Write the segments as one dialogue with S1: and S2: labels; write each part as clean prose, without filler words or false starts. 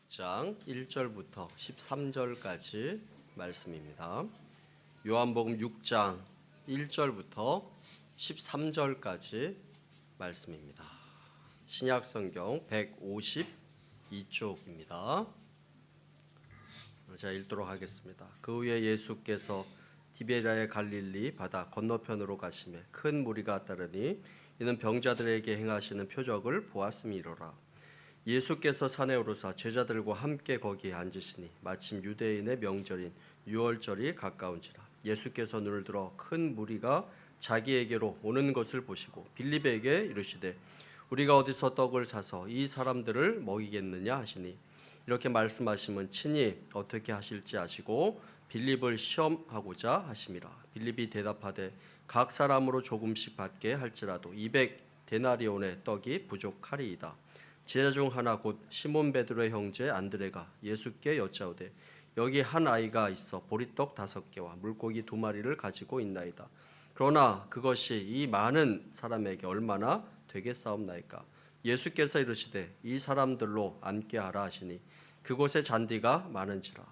S1: 6장 1절부터 13절까지 말씀입니다. 요한복음 6장 1절부터 13절까지 말씀입니다. 신약성경 152쪽입니다. 제가 읽도록 하겠습니다. 그 후에 예수께서 디베랴의 갈릴리 바다 건너편으로 가시매 큰 무리가 따르니 이는 병자들에게 행하시는 표적을 보았음이로라. 예수께서 산에 오르사 제자들과 함께 거기에 앉으시니 마침 유대인의 명절인 유월절이 가까운지라. 예수께서 눈을 들어 큰 무리가 자기에게로 오는 것을 보시고 빌립에게 이르시되 우리가 어디서 떡을 사서 이 사람들을 먹이겠느냐 하시니 이렇게 말씀하시면 친히 어떻게 하실지 아시고 빌립을 시험하고자 하심이라. 빌립이 대답하되 각 사람으로 조금씩 받게 할지라도 200데나리온의 떡이 부족하리이다. 제자 중 하나 곧 시몬 베드로의 형제 안드레가 예수께 여짜오되 여기 한 아이가 있어 보리떡 5개와 물고기 2마리를 가지고 있나이다. 그러나 그것이 이 많은 사람에게 얼마나 되겠사옵나이까. 예수께서 이르시되 이 사람들로 앉게 하라 하시니 그곳에 잔디가 많은지라.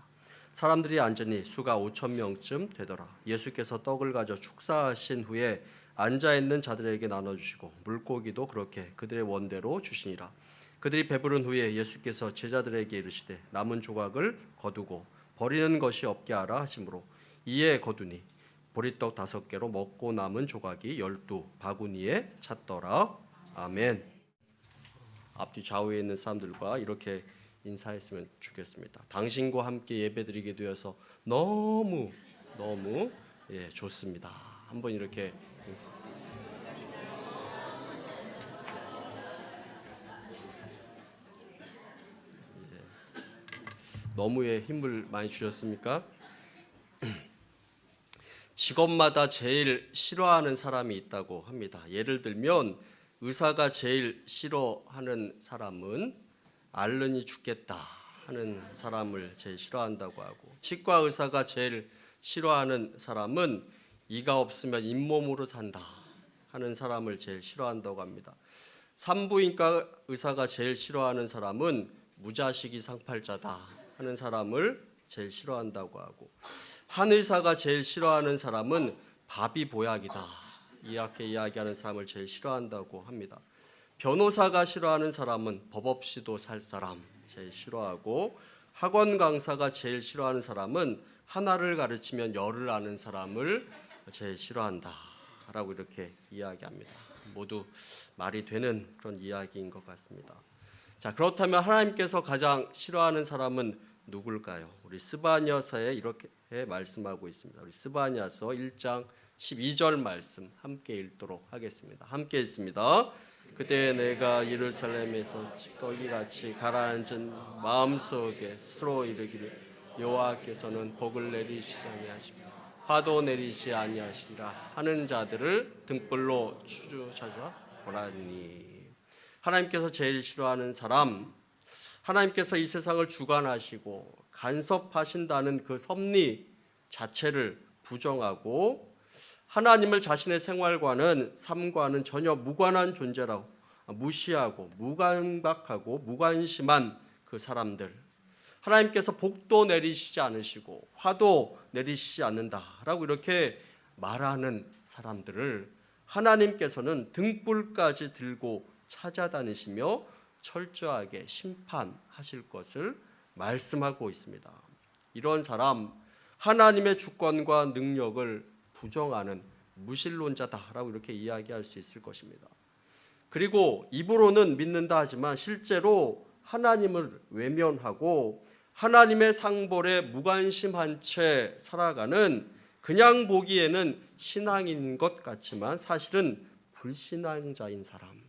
S1: 사람들이 앉으니 수가 5,000명쯤 되더라. 예수께서 떡을 가져 축사하신 후에 앉아있는 자들에게 나눠주시고 물고기도 그렇게 그들의 원대로 주시니라. 그들이 배부른 후에 예수께서 제자들에게 이르시되 남은 조각을 거두고 버리는 것이 없게 하라 하시므로 이에 거두니 보리떡 5개로 먹고 남은 조각이 12바구니에 찼더라. 아멘. 앞뒤 좌우에 있는 사람들과 이렇게 인사했으면 좋겠습니다. 당신과 함께 예배드리게 되어서 너무 좋습니다. 한번 이렇게 너무의 힘을 많이 주셨습니까? 직업마다 제일 싫어하는 사람이 있다고 합니다. 예를 들면 의사가 제일 싫어하는 사람은 앓으니 죽겠다 하는 사람을 제일 싫어한다고 하고, 치과 의사가 제일 싫어하는 사람은 이가 없으면 잇몸으로 산다 하는 사람을 제일 싫어한다고 합니다. 산부인과 의사가 제일 싫어하는 사람은 무자식이 상팔자다 하는 사람을 제일 싫어한다고 하고, 한의사가 제일 싫어하는 사람은 밥이 보약이다 이렇게 이야기하는 사람을 제일 싫어한다고 합니다. 변호사가 싫어하는 사람은 법 없이도 살 사람 제일 싫어하고, 학원 강사가 제일 싫어하는 사람은 하나를 가르치면 열을 아는 사람을 제일 싫어한다 라고 이렇게 이야기합니다. 모두 말이 되는 그런 이야기인 것 같습니다. 자, 그렇다면 하나님께서 가장 싫어하는 사람은 누굴까요? 우리 스바냐서에 이렇게 말씀하고 있습니다. 우리 스바냐서 1장 12절 말씀 함께 읽도록 하겠습니다. 함께 읽습니다. 그때 내가 예루살렘에서 찌꺼기같이 가라앉은 마음속에 스스로 이르기를 여호와께서는 복을 내리시지 아니하시며 화도 내리시 아니하시리라 하는 자들을 등불로 추주찾아 보라니. 하나님께서 제일 싫어하는 사람, 하나님께서 이 세상을 주관하시고 간섭하신다는 그 섭리 자체를 부정하고 하나님을 자신의 생활과는 삶과는 전혀 무관한 존재라고 무시하고 무감각하고 무관심한 그 사람들, 하나님께서 복도 내리시지 않으시고 화도 내리시지 않는다라고 이렇게 말하는 사람들을 하나님께서는 등불까지 들고 찾아다니시며 철저하게 심판하실 것을 말씀하고 있습니다. 이런 사람, 하나님의 주권과 능력을 부정하는 무신론자다라고 이렇게 이야기할 수 있을 것입니다. 그리고 입으로는 믿는다 하지만 실제로 하나님을 외면하고 하나님의 상벌에 무관심한 채 살아가는, 그냥 보기에는 신앙인 것 같지만 사실은 불신앙자인 사람,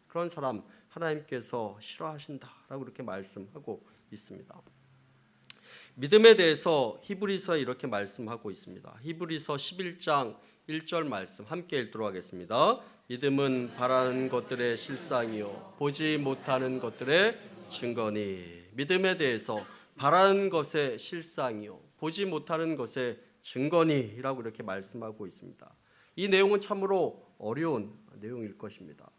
S1: 그런 사람 하나님께서 싫어하신다라고 이렇게 말씀하고 있습니다. 믿음에 대해서 히브리서에 이렇게 말씀하고 있습니다. 히브리서 11장 1절 말씀 함께 읽도록 하겠습니다. 믿음은 바라는 것들의 실상이요 보지 못하는 것들의 증거니. 믿음에 대해서 바라는 것의 실상이요 보지 못하는 것의 증거니라고 이렇게 말씀하고 있습니다. 이 내용은 참으로 어려운 내용일 것입니다.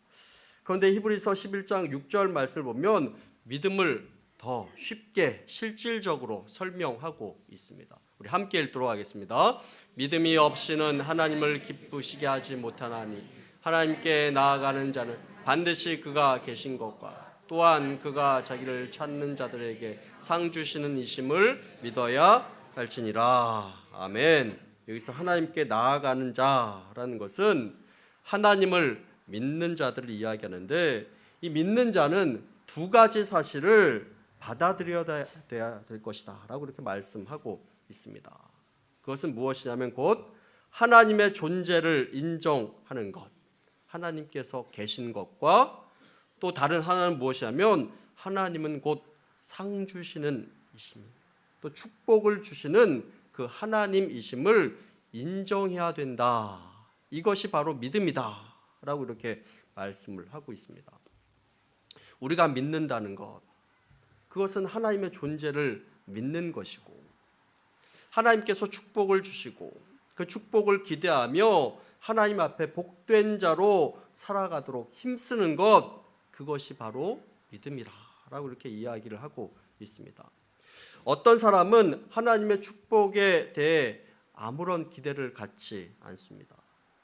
S1: 그런데 히브리서 11장 6절 말씀을 보면 믿음을 더 쉽게 실질적으로 설명하고 있습니다. 우리 함께 읽도록 하겠습니다. 믿음이 없이는 하나님을 기쁘시게 하지 못하나니 하나님께 나아가는 자는 반드시 그가 계신 것과 또한 그가 자기를 찾는 자들에게 상 주시는 이심을 믿어야 할지니라. 아멘. 여기서 하나님께 나아가는 자라는 것은 하나님을 믿는 자들을 이야기하는데, 이 믿는 자는 두 가지 사실을 받아들여야 될 것이다 라고 이렇게 말씀하고 있습니다. 그것은 무엇이냐면 곧 하나님의 존재를 인정하는 것, 하나님께서 계신 것과 또 다른 하나는 무엇이냐면 하나님은 곧 상 주시는 이심, 또 축복을 주시는 그 하나님이심을 인정해야 된다. 이것이 바로 믿음이다 라고 이렇게 말씀을 하고 있습니다. 우리가 믿는다는 것, 그것은 하나님의 존재를 믿는 것이고 하나님께서 축복을 주시고 그 축복을 기대하며 하나님 앞에 복된 자로 살아가도록 힘쓰는 것, 그것이 바로 믿음이라고 이렇게 이야기를 하고 있습니다. 어떤 사람은 하나님의 축복에 대해 아무런 기대를 갖지 않습니다.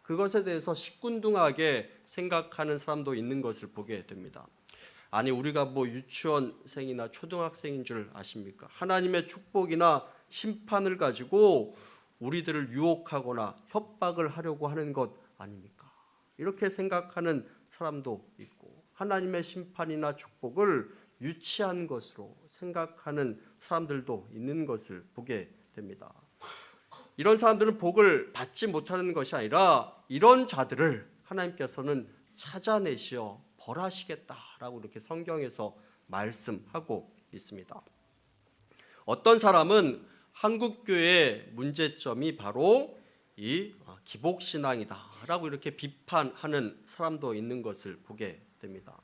S1: 그것에 대해서 시큰둥하게 생각하는 사람도 있는 것을 보게 됩니다. 아니, 우리가 뭐 유치원생이나 초등학생인 줄 아십니까? 하나님의 축복이나 심판을 가지고 우리들을 유혹하거나 협박을 하려고 하는 것 아닙니까? 이렇게 생각하는 사람도 있고, 하나님의 심판이나 축복을 유치한 것으로 생각하는 사람들도 있는 것을 보게 됩니다. 이런 사람들은 복을 받지 못하는 것이 아니라 이런 자들을 하나님께서는 찾아내시어 벌하시겠다라고 이렇게 성경에서 말씀하고 있습니다. 어떤 사람은 한국교회의 문제점이 바로 이 기복신앙이다라고 이렇게 비판하는 사람도 있는 것을 보게 됩니다.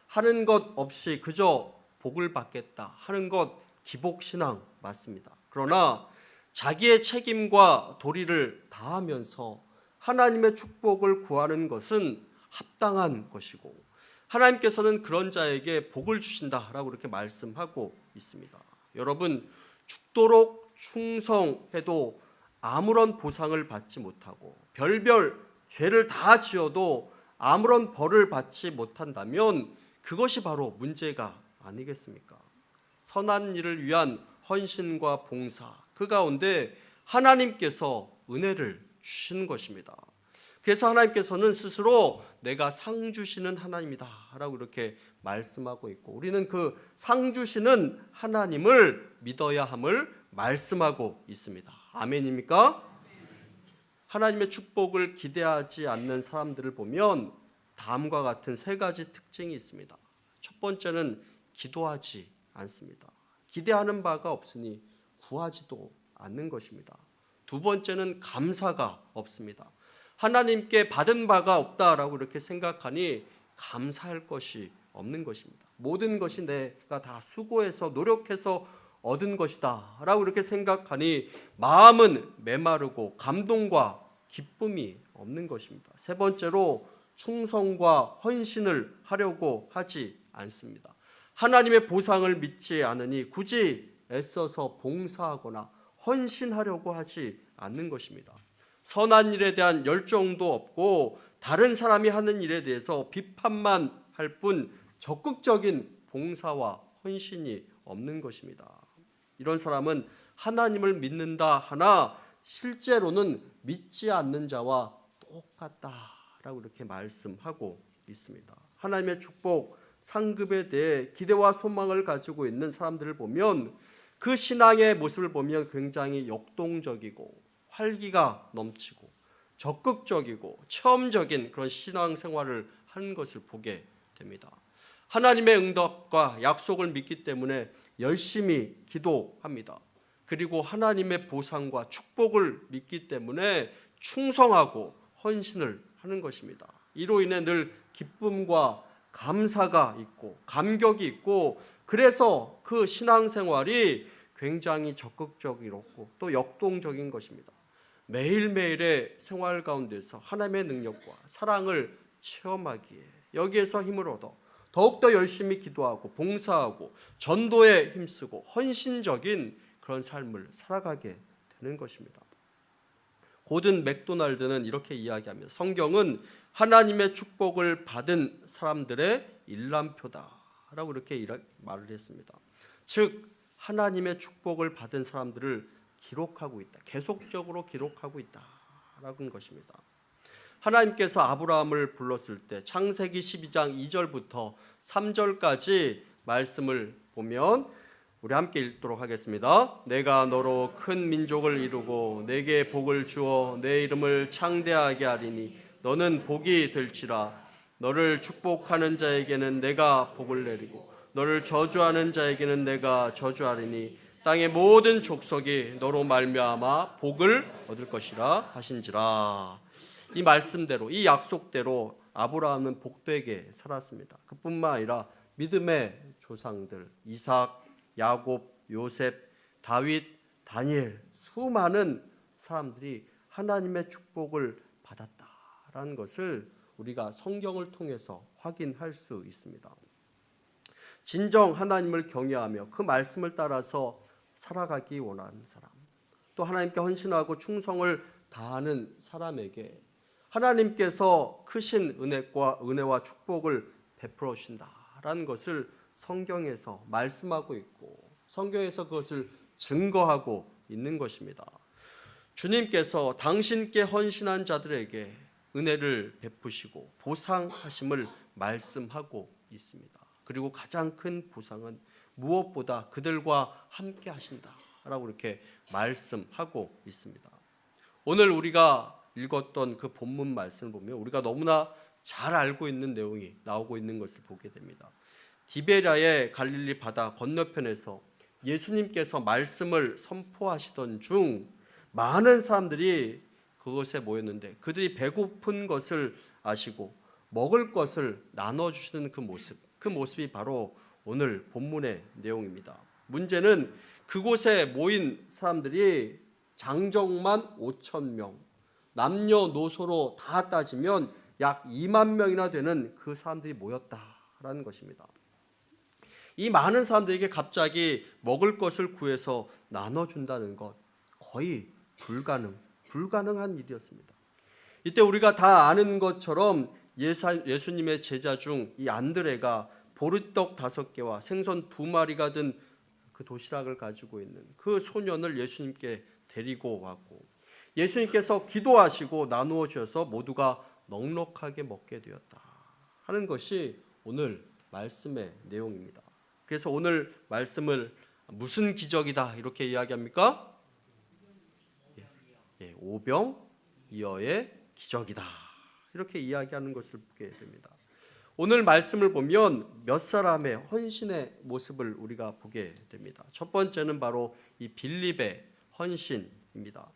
S1: 하는 것 없이 그저 복을 받겠다 하는 것 기복신앙 맞습니다. 그러나 자기의 책임과 도리를 다하면서 하나님의 축복을 구하는 것은 합당한 것이고 하나님께서는 그런 자에게 복을 주신다라고 이렇게 말씀하고 있습니다. 여러분, 죽도록 충성해도 아무런 보상을 받지 못하고 별별 죄를 다 지어도 아무런 벌을 받지 못한다면 그것이 바로 문제가 아니겠습니까? 선한 일을 위한 헌신과 봉사, 그 가운데 하나님께서 은혜를 주시는 것입니다. 그래서 하나님께서는 스스로 내가 상 주시는 하나님이다 라고 이렇게 말씀하고 있고, 우리는 그 상 주시는 하나님을 믿어야 함을 말씀하고 있습니다. 아멘입니까? 하나님의 축복을 기대하지 않는 사람들을 보면 다음과 같은 세 가지 특징이 있습니다. 첫 번째는 기도하지 않습니다. 기대하는 바가 없으니 구하지도 않는 것입니다. 두 번째는 감사가 없습니다. 하나님께 받은 바가 없다라고 이렇게 생각하니 감사할 것이 없는 것입니다. 모든 것이 내가 다 수고해서 노력해서 얻은 것이다 라고 이렇게 생각하니 마음은 메마르고 감동과 기쁨이 없는 것입니다. 세 번째로 충성과 헌신을 하려고 하지 않습니다. 하나님의 보상을 믿지 않으니 굳이 애써서 봉사하거나 헌신하려고 하지 않는 것입니다. 선한 일에 대한 열정도 없고 다른 사람이 하는 일에 대해서 비판만 할 뿐 적극적인 봉사와 헌신이 없는 것입니다. 이런 사람은 하나님을 믿는다 하나 실제로는 믿지 않는 자와 똑같다라고 이렇게 말씀하고 있습니다. 하나님의 축복, 상급에 대해 기대와 소망을 가지고 있는 사람들을 보면 그 신앙의 모습을 보면 굉장히 역동적이고 활기가 넘치고 적극적이고 체험적인 그런 신앙생활을 하는 것을 보게 됩니다. 하나님의 응답과 약속을 믿기 때문에 열심히 기도합니다. 그리고 하나님의 보상과 축복을 믿기 때문에 충성하고 헌신을 하는 것입니다. 이로 인해 늘 기쁨과 감사가 있고 감격이 있고, 그래서 그 신앙생활이 굉장히 적극적이고 또 역동적인 것입니다. 매일매일의 생활 가운데서 하나님의 능력과 사랑을 체험하기에 여기에서 힘을 얻어 더욱더 열심히 기도하고 봉사하고 전도에 힘쓰고 헌신적인 그런 삶을 살아가게 되는 것입니다. 고든 맥도날드는 이렇게 이야기하며 성경은 하나님의 축복을 받은 사람들의 일람표다라고 이렇게 말을 했습니다. 즉 하나님의 축복을 받은 사람들을 기록하고 있다. 계속적으로 기록하고 있다라는 것입니다. 하나님께서 아브라함을 불렀을 때 창세기 12장 2절부터 3절까지 말씀을 보면 우리 함께 읽도록 하겠습니다. 내가 너로 큰 민족을 이루고 내게 복을 주어 내 이름을 창대하게 하리니 너는 복이 될지라. 너를 축복하는 자에게는 내가 복을 내리고 너를 저주하는 자에게는 내가 저주하리니 땅의 모든 족속이 너로 말미암아 복을 얻을 것이라 하신지라. 이 말씀대로 이 약속대로 아브라함은 복되게 살았습니다. 그뿐만 아니라 믿음의 조상들 이삭, 야곱, 요셉, 다윗, 다니엘 수많은 사람들이 하나님의 축복을 받았다라는 것을 우리가 성경을 통해서 확인할 수 있습니다. 진정 하나님을 경외하며 그 말씀을 따라서 살아가기 원하는 사람, 또 하나님께 헌신하고 충성을 다하는 사람에게 하나님께서 크신 은혜와 축복을 베풀어 주신다라는 것을 성경에서 말씀하고 있고 성경에서 그것을 증거하고 있는 것입니다. 주님께서 당신께 헌신한 자들에게 은혜를 베푸시고 보상하심을 말씀하고 있습니다. 그리고 가장 큰 보상은 무엇보다 그들과 함께 하신다라고 이렇게 말씀하고 있습니다. 오늘 우리가 읽었던 그 본문 말씀을 보면 우리가 너무나 잘 알고 있는 내용이 나오고 있는 것을 보게 됩니다. 디베랴의 갈릴리 바다 건너편에서 예수님께서 말씀을 선포하시던 중 많은 사람들이 그곳에 모였는데 그들이 배고픈 것을 아시고 먹을 것을 나눠주시는 그 모습이 바로 오늘 본문의 내용입니다. 문제는 그곳에 모인 사람들이 장정만 5,000명, 남녀노소로 다 따지면 약 2만 명이나 되는 그 사람들이 모였다라는 것입니다. 이 많은 사람들에게 갑자기 먹을 것을 구해서 나눠준다는 것 거의 불가능한 일이었습니다. 이때 우리가 다 아는 것처럼 예수님의 제자 중 이 안드레가 보리떡 5개와 생선 2마리가 든 그 도시락을 가지고 있는 그 소년을 예수님께 데리고 왔고 예수님께서 기도하시고 나누어 주셔서 모두가 넉넉하게 먹게 되었다 하는 것이 오늘 말씀의 내용입니다. 그래서 오늘 말씀을 무슨 기적이다 이렇게 이야기합니까? 오병이어의 기적이다 이렇게 이야기하는 것을 보게 됩니다. 오늘 말씀을 보면 몇 사람의 헌신의 모습을 우리가 보게 됩니다. 첫 번째는 바로 이 빌립의 헌신입니다.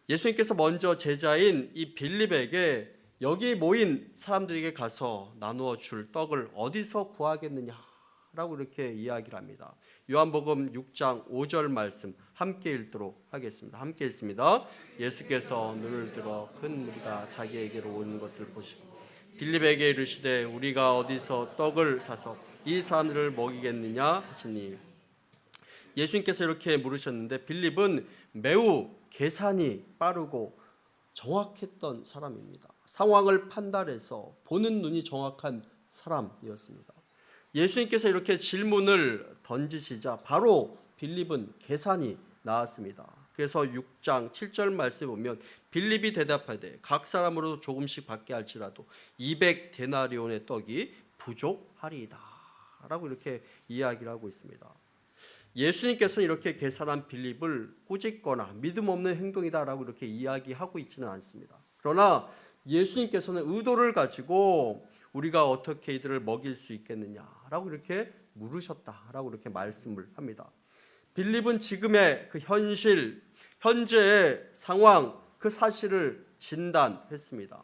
S1: 예수님께서 먼저 제자인 이 빌립에게 여기 모인 사람들에게 가서 나누어 줄 떡을 어디서 구하겠느냐라고 이렇게 이야기를 합니다. 요한복음 6장 5절 말씀 함께 읽도록 하겠습니다. 함께 읽습니다. 예수께서 눈을 들어 큰 무리가 자기에게로 오는 것을 보시고 빌립에게 이르시되 우리가 어디서 떡을 사서 이 사람들을 먹이겠느냐 하시니 예수님께서 이렇게 물으셨는데 빌립은 매우 계산이 빠르고 정확했던 사람입니다. 상황을 판단해서 보는 눈이 정확한 사람이었습니다. 예수님께서 이렇게 질문을 던지시자 바로 빌립은 계산이 나왔습니다. 그래서 6장 7절 말씀에 보면 빌립이 대답하되 각 사람으로 조금씩 받게 할지라도 200데나리온의 떡이 부족하리이다 라고 이렇게 이야기를 하고 있습니다. 예수님께서는 이렇게 계산한 빌립을 꾸짖거나 믿음 없는 행동이다라고 이렇게 이야기하고 있지는 않습니다. 그러나 예수님께서는 의도를 가지고 우리가 어떻게 이들을 먹일 수 있겠느냐라고 이렇게 물으셨다라고 이렇게 말씀을 합니다. 빌립은 지금의 그 현재의 상황, 그 사실을 진단했습니다.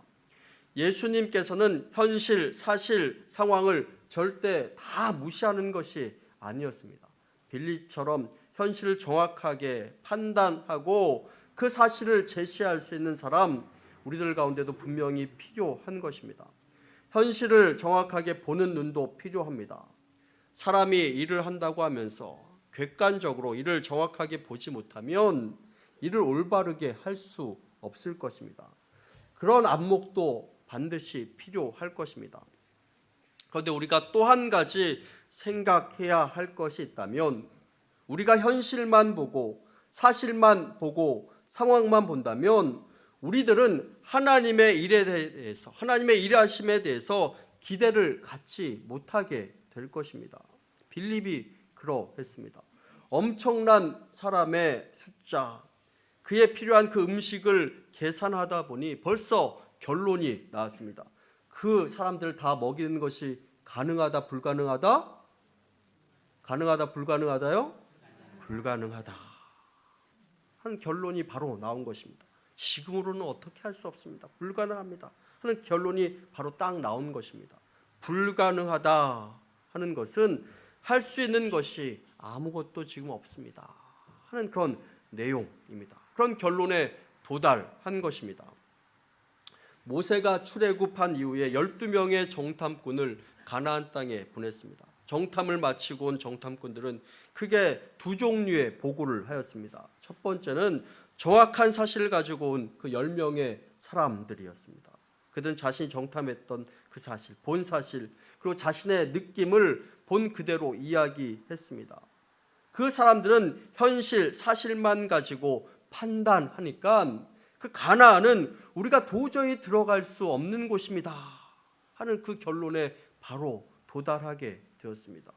S1: 예수님께서는 현실, 사실, 상황을 절대 다 무시하는 것이 아니었습니다. 빌립처럼 현실을 정확하게 판단하고 그 사실을 제시할 수 있는 사람, 우리들 가운데도 분명히 필요한 것입니다. 현실을 정확하게 보는 눈도 필요합니다. 사람이 일을 한다고 하면서 객관적으로 일을 정확하게 보지 못하면 일을 올바르게 할 수 없을 것입니다. 그런 안목도 반드시 필요할 것입니다. 그런데 우리가 또 한 가지 생각해야 할 것이 있다면, 우리가 현실만 보고 사실만 보고 상황만 본다면 우리들은 하나님의 일에 대해서, 하나님의 일하심에 대해서 기대를 갖지 못하게 될 것입니다. 빌립이 그러했습니다. 엄청난 사람의 숫자, 그에 필요한 그 음식을 계산하다 보니 벌써 결론이 나왔습니다. 그 사람들 다 먹이는 것이 가능하다, 불가능하다? 가능하다, 불가능하다요? 불가능하다 하는 결론이 바로 나온 것입니다. 지금으로는 어떻게 할 수 없습니다. 불가능합니다 하는 결론이 바로 딱 나온 것입니다. 불가능하다 하는 것은 할 수 있는 것이 아무것도 지금 없습니다 하는 그런 내용입니다. 그런 결론에 도달한 것입니다. 모세가 출애굽한 이후에 12명의 정탐꾼을 가나안 땅에 보냈습니다. 정탐을 마치고 온 정탐꾼들은 크게 두 종류의 보고를 하였습니다. 첫 번째는 정확한 사실을 가지고 온 그 10명의 사람들이었습니다. 그들은 자신이 정탐했던 그 사실, 본 사실, 그리고 자신의 느낌을 본 그대로 이야기했습니다. 그 사람들은 현실, 사실만 가지고 판단하니까 그 가나안은 우리가 도저히 들어갈 수 없는 곳입니다 하는 그 결론에 바로 도달하게 되었습니다.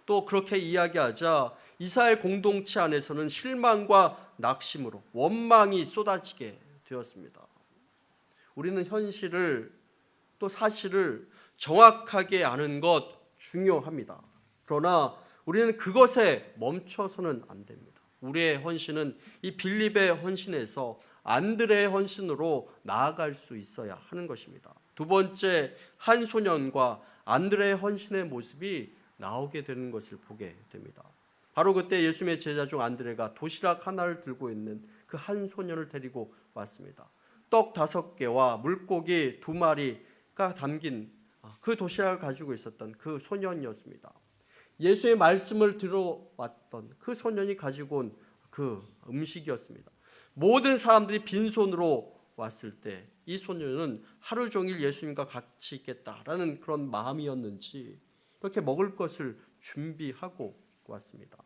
S1: 또 그렇게 이야기하자 이스라엘 공동체 안에서는 실망과 낙심으로 원망이 쏟아지게 되었습니다. 우리는 현실을, 또 사실을 정확하게 아는 것 중요합니다. 그러나 우리는 그것에 멈춰서는 안 됩니다. 우리의 헌신은 이 빌립의 헌신에서 안드레의 헌신으로 나아갈 수 있어야 하는 것입니다. 두 번째, 한 소년과 안드레의 헌신의 모습이 나오게 되는 것을 보게 됩니다. 바로 그때 예수님의 제자 중 안드레가 도시락 하나를 들고 있는 그 한 소년을 데리고 왔습니다. 떡 5개와 물고기 2마리가 담긴 그 도시락을 가지고 있었던 그 소년이었습니다. 예수의 말씀을 들어왔던 그 소년이 가지고 온 그 음식이었습니다. 모든 사람들이 빈손으로 왔을 때 이 소년은 하루 종일 예수님과 같이 있겠다라는 그런 마음이었는지 이렇게 먹을 것을 준비하고 왔습니다.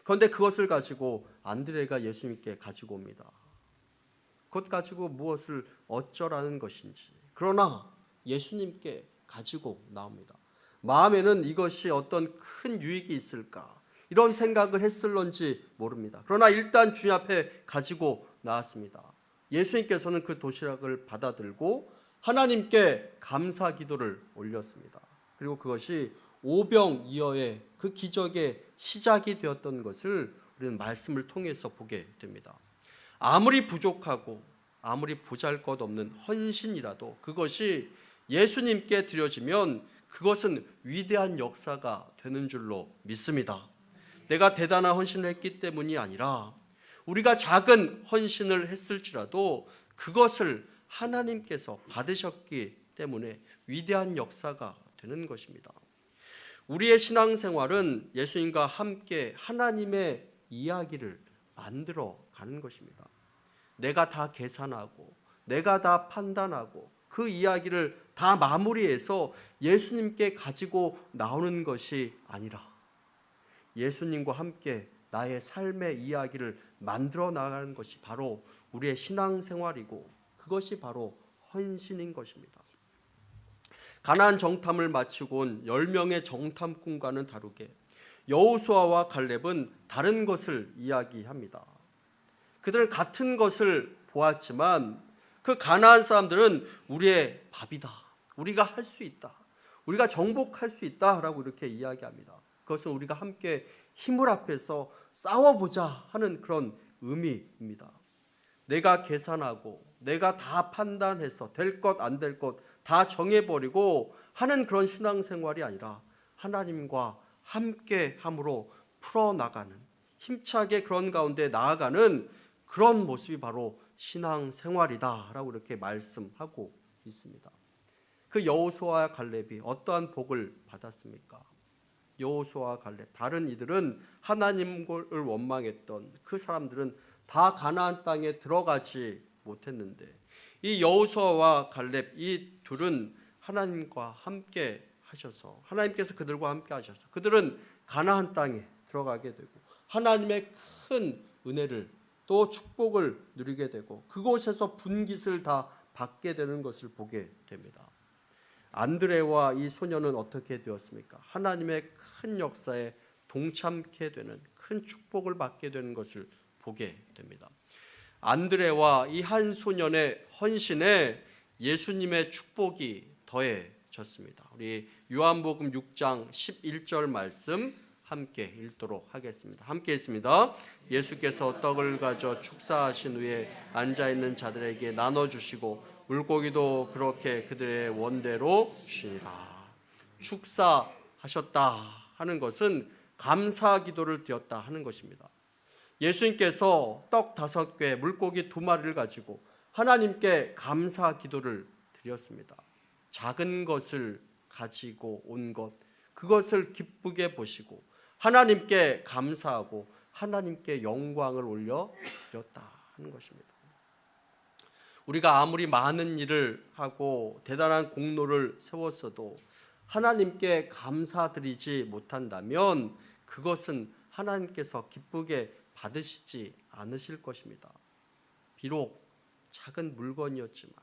S1: 그런데 그것을 가지고 안드레가 예수님께 가지고 옵니다. 그것 가지고 무엇을 어쩌라는 것인지, 그러나 예수님께 가지고 나옵니다. 마음에는 이것이 어떤 큰 유익이 있을까 이런 생각을 했을런지 모릅니다. 그러나 일단 주님 앞에 가지고 나왔습니다. 예수님께서는 그 도시락을 받아들고 하나님께 감사 기도를 올렸습니다. 그리고 그것이 오병이어의 그 기적의 시작이 되었던 것을 우리는 말씀을 통해서 보게 됩니다. 아무리 부족하고 아무리 보잘것없는 헌신이라도 그것이 예수님께 드려지면 그것은 위대한 역사가 되는 줄로 믿습니다. 내가 대단한 헌신을 했기 때문이 아니라 우리가 작은 헌신을 했을지라도 그것을 하나님께서 받으셨기 때문에 위대한 역사가 되는 것입니다. 우리의 신앙생활은 예수님과 함께 하나님의 이야기를 만들어 가는 것입니다. 내가 다 계산하고 내가 다 판단하고 그 이야기를 다 마무리해서 예수님께 가지고 나오는 것이 아니라 예수님과 함께 나의 삶의 이야기를 만들어 나가는 것이 바로 우리의 신앙생활이고 그것이 바로 헌신인 것입니다. 가나안 정탐을 마치고 온 10명의 정탐꾼과는 다르게 여호수아와 갈렙은 다른 것을 이야기합니다. 그들은 같은 것을 보았지만 그 가나안 사람들은 우리의 밥이다, 우리가 할 수 있다, 우리가 정복할 수 있다라고 이렇게 이야기합니다. 그것은 우리가 함께 힘을 합해서 싸워보자 하는 그런 의미입니다. 내가 계산하고 내가 다 판단해서 될 것 안 될 것 다 정해버리고 하는 그런 신앙생활이 아니라 하나님과 함께 함으로 풀어나가는, 힘차게 그런 가운데 나아가는 그런 모습이 바로 신앙생활이다 라고 이렇게 말씀하고 있습니다. 그 여호수아와 갈렙이 어떠한 복을 받았습니까? 여호수아와 갈렙, 다른 이들은 하나님을 원망했던 그 사람들은 다 가나안 땅에 들어가지 못했는데 이 여호수아와 갈렙 이 둘은 하나님과 함께 하셔서 하나님께서 그들과 함께 하셔서 그들은 가나안 땅에 들어가게 되고 하나님의 큰 은혜를 또 축복을 누리게 되고 그곳에서 분깃을 다 받게 되는 것을 보게 됩니다. 안드레와 이 소녀는 어떻게 되었습니까? 하나님의 큰 역사에 동참케 되는 큰 축복을 받게 되는 것을 보게 됩니다. 안드레와 이 한 소년의 헌신에 예수님의 축복이 더해졌습니다. 우리 요한복음 6장 11절 말씀 함께 읽도록 하겠습니다. 함께 읽습니다. 예수께서 떡을 가져 축사하신 후에 앉아있는 자들에게 나눠주시고 물고기도 그렇게 그들의 원대로 주시니라. 축사하셨다 하는 것은 감사 기도를 드렸다 하는 것입니다. 예수님께서 떡 5개, 물고기 2마리를 가지고 하나님께 감사 기도를 드렸습니다. 작은 것을 가지고 온 것, 그것을 기쁘게 보시고 하나님께 감사하고 하나님께 영광을 올려 드렸다 하는 것입니다. 우리가 아무리 많은 일을 하고 대단한 공로를 세웠어도 하나님께 감사드리지 못한다면 그것은 하나님께서 기쁘게 받으시지 않으실 것입니다. 비록 작은 물건이었지만,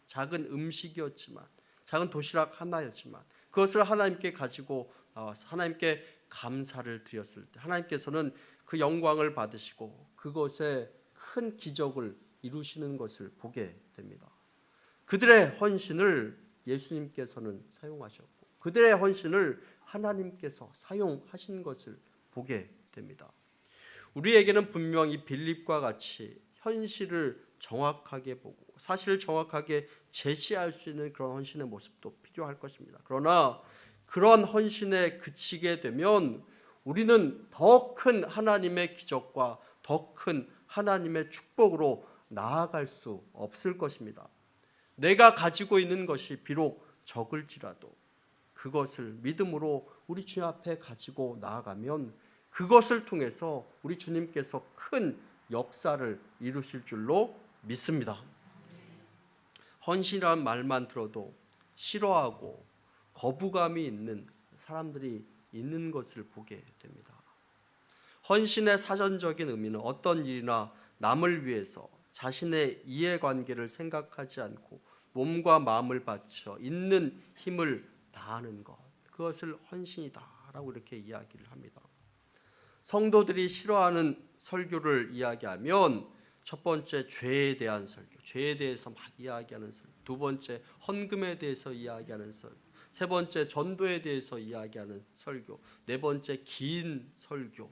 S1: 작은 음식이었지만, 작은 도시락 하나였지만 그것을 하나님께 가지고 나와서 하나님께 감사를 드렸을 때 하나님께서는 그 영광을 받으시고 그것에 큰 기적을 이루시는 것을 보게 됩니다. 그들의 헌신을 예수님께서는 사용하셨고 그들의 헌신을 하나님께서 사용하신 것을 보게 됩니다. 우리에게는 분명히 빌립과 같이 현실을 정확하게 보고 사실을 정확하게 제시할 수 있는 그런 헌신의 모습도 필요할 것입니다. 그러나 그런 헌신에 그치게 되면 우리는 더 큰 하나님의 기적과 더 큰 하나님의 축복으로 나아갈 수 없을 것입니다. 내가 가지고 있는 것이 비록 적을지라도 그것을 믿음으로 우리 주님 앞에 가지고 나아가면 그것을 통해서 우리 주님께서 큰 역사를 이루실 줄로 믿습니다. 헌신이라는 말만 들어도 싫어하고 거부감이 있는 사람들이 있는 것을 보게 됩니다. 헌신의 사전적인 의미는 어떤 일이나 남을 위해서 자신의 이해관계를 생각하지 않고 몸과 마음을 바쳐 있는 힘을 다하는 것, 그것을 헌신이다라고 이렇게 이야기를 합니다. 성도들이 싫어하는 설교를 이야기하면 첫 번째 죄에 대한 설교, 죄에 대해서 막 이야기하는 설교, 두 번째 헌금에 대해서 이야기하는 설교, 세 번째 전도에 대해서 이야기하는 설교, 네 번째 긴 설교,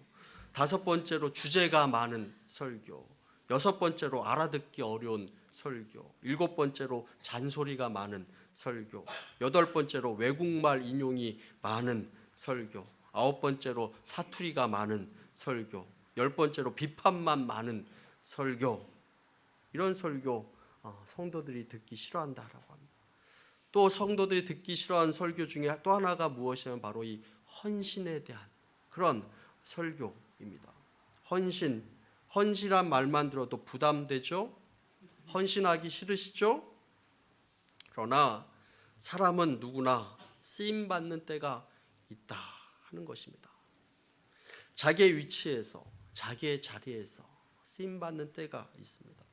S1: 다섯 번째로 주제가 많은 설교, 여섯 번째로 알아듣기 어려운 설교, 일곱 번째로 잔소리가 많은 설교, 여덟 번째로 외국말 인용이 많은 설교, 아홉 번째로 사투리가 많은 설교, 열 번째로 비판만 많은 설교. 이런 설교 성도들이 듣기 싫어한다라고 합니다. 또 성도들이 듣기 싫어하는 설교 중에 또 하나가 무엇이냐면 바로 이 헌신에 대한 그런 설교입니다. 헌신이란 말만 들어도 부담되죠? 헌신하기 싫으시죠? 그러나 사람은 누구나 쓰임받는 때가 있다 하는 것입니다. 자기의 위치에서 자기의 자리에서 쓰임받는 때가 있습니다.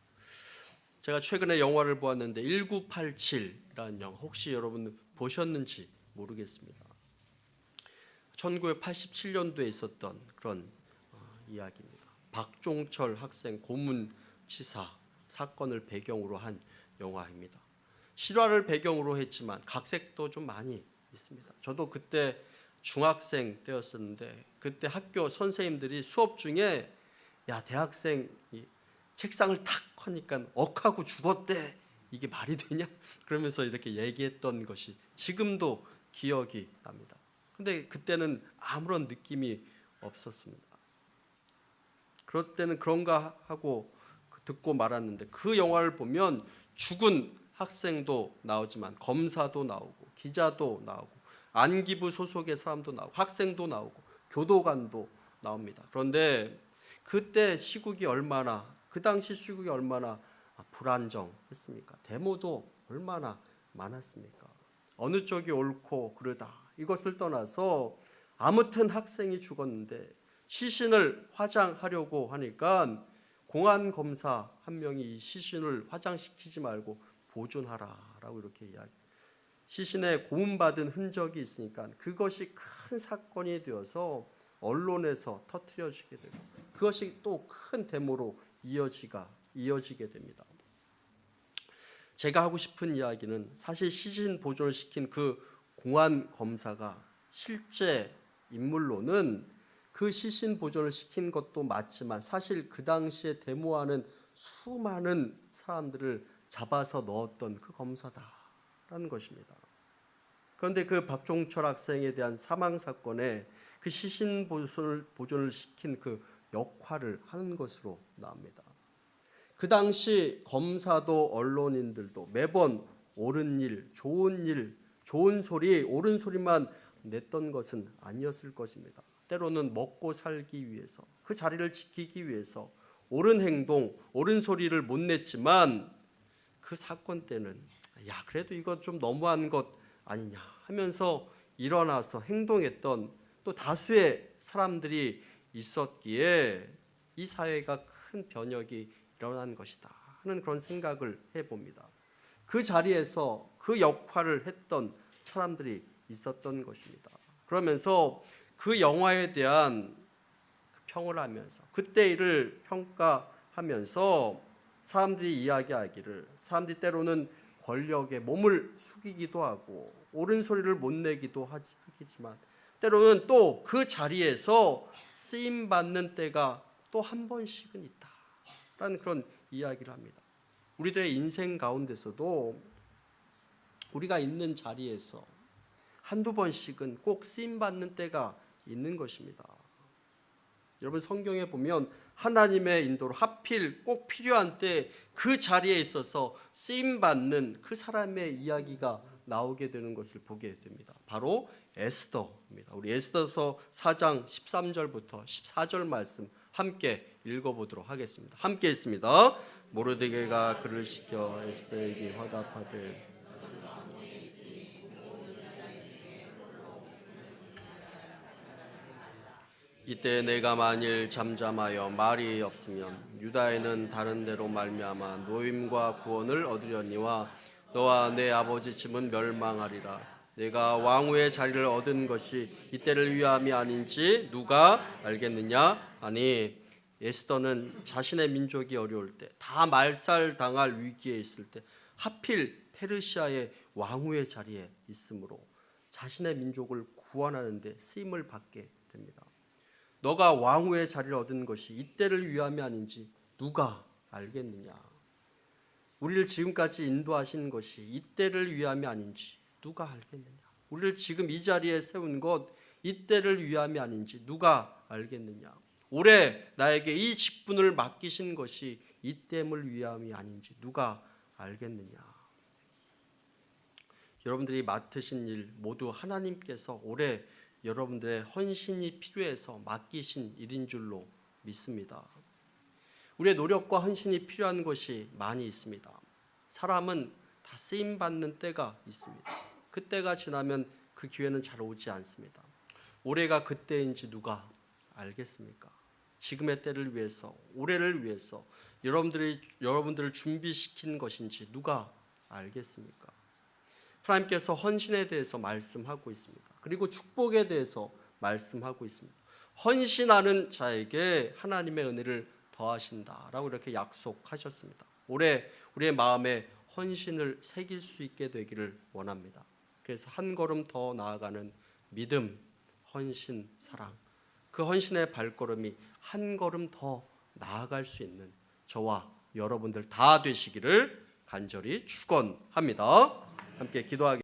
S1: 제가 최근에 영화를 보았는데 1987이라는 영화 혹시 여러분 보셨는지 모르겠습니다. 1987년도에 있었던 그런 이야기입니다. 박종철 학생 고문치사 사건을 배경으로 한 영화입니다. 실화를 배경으로 했지만 각색도 좀 많이 있습니다. 저도 그때 중학생 때였었는데 그때 학교 선생님들이 수업 중에 야 대학생 책상을 탁 하니까 억하고 죽었대. 이게 말이 되냐? 그러면서 이렇게 얘기했던 것이 지금도 기억이 납니다. 근데 그때는 아무런 느낌이 없었습니다. 그럴 때는 그런가 하고 듣고 말았는데 그 영화를 보면 죽은 학생도 나오지만 검사도 나오고 기자도 나오고 안기부 소속의 사람도 나오고 학생도 나오고 교도관도 나옵니다. 그런데 그때 시국이 얼마나, 그 당시 시국이 얼마나 불안정했습니까? 데모도 얼마나 많았습니까? 어느 쪽이 옳고 그르다 이것을 떠나서 아무튼 학생이 죽었는데 시신을 화장하려고 하니까 공안 검사 한 명이 이 시신을 화장시키지 말고 보존하라라고 이렇게 이야기. 시신에 고문받은 흔적이 있으니까 그것이 큰 사건이 되어서 언론에서 터뜨려지게 되고 그것이 또 큰 데모로 이어지게 됩니다. 제가 하고 싶은 이야기는 사실 시신 보존을 시킨 그 공안 검사가 실제 인물로는 그 시신 보존을 시킨 것도 맞지만 사실 그 당시에 데모하는 수많은 사람들을 잡아서 넣었던 그 검사다라는 것입니다. 그런데 그 박종철 학생에 대한 사망 사건에 그 시신 보존을 시킨 그 역할을 하는 것으로 나옵니다. 그 당시 검사도 언론인들도 매번 옳은 일, 좋은 소리, 옳은 소리만 냈던 것은 아니었을 것입니다. 때로는 먹고 살기 위해서, 그 자리를 지키기 위해서 옳은 행동, 옳은 소리를 못 냈지만 그 사건 때는 야 그래도 이거 좀 너무한 것 아니냐 하면서 일어나서 행동했던 또 다수의 사람들이 있었기에 이 사회가 큰 변혁이 일어난 것이다 하는 그런 생각을 해봅니다. 그 자리에서 그 역할을 했던 사람들이 있었던 것입니다. 그러면서 그 영화에 대한 평을 하면서 그때 일을 평가하면서 사람들이 이야기하기를 사람들이 때로는 권력에 몸을 숙이기도 하고 옳은 소리를 못 내기도 하지만 때로는 또 그 자리에서 쓰임 받는 때가 또 한 번씩은 있다라는 그런 이야기를 합니다. 우리들의 인생 가운데서도 우리가 있는 자리에서 한두 번씩은 꼭 쓰임 받는 때가 있는 것입니다. 여러분 성경에 보면 하나님의 인도로 하필 꼭 필요한 때 그 자리에 있어서 쓰임 받는 그 사람의 이야기가 나오게 되는 것을 보게 됩니다. 바로 에스더입니다. 우리 에스더서 4장 13절부터 14절 말씀 함께 읽어보도록 하겠습니다. 함께 읽습니다. 모르드게가 그를 시켜 에스더에게 화답하되 이때 내가 만일 잠잠하여 말이 없으면 유다에는 다른 데로 말미암아 노임과 구원을 얻으려니와 너와 내 아버지 집은 멸망하리라. 내가 왕후의 자리를 얻은 것이 이때를 위함이 아닌지 누가 알겠느냐? 아니 에스더는 자신의 민족이 어려울 때, 다 말살당할 위기에 있을 때 하필 페르시아의 왕후의 자리에 있으므로 자신의 민족을 구원하는 데 쓰임을 받게 됩니다. 너가 왕후의 자리를 얻은 것이 이때를 위함이 아닌지 누가 알겠느냐? 우리를 지금까지 인도하신 것이 이때를 위함이 아닌지 누가 알겠느냐? 우리를 지금 이 자리에 세운 것 이때를 위함이 아닌지 누가 알겠느냐? 올해 나에게 이 직분을 맡기신 것이 이때를 위함이 아닌지 누가 알겠느냐? 여러분들이 맡으신 일 모두 하나님께서 올해 여러분들의 헌신이 필요해서 맡기신 일인 줄로 믿습니다. 우리의 노력과 헌신이 필요한 것이 많이 있습니다. 사람은 다 쓰임받는 때가 있습니다. 그 때가 지나면 그 기회는 잘 오지 않습니다. 올해가 그때인지 누가 알겠습니까? 지금의 때를 위해서, 올해를 위해서 여러분들을 준비시킨 것인지 누가 알겠습니까? 하나님께서 헌신에 대해서 말씀하고 있습니다. 그리고 축복에 대해서 말씀하고 있습니다. 헌신하는 자에게 하나님의 은혜를 더하신다라고 이렇게 약속하셨습니다. 올해 우리의 마음에 헌신을 새길 수 있게 되기를 원합니다. 그래서 한 걸음 더 나아가는 믿음, 헌신, 사랑, 그 헌신의 발걸음이 한 걸음 더 나아갈 수 있는 저와 여러분들 다 되시기를 간절히 축원합니다. 함께 기도하겠습니다.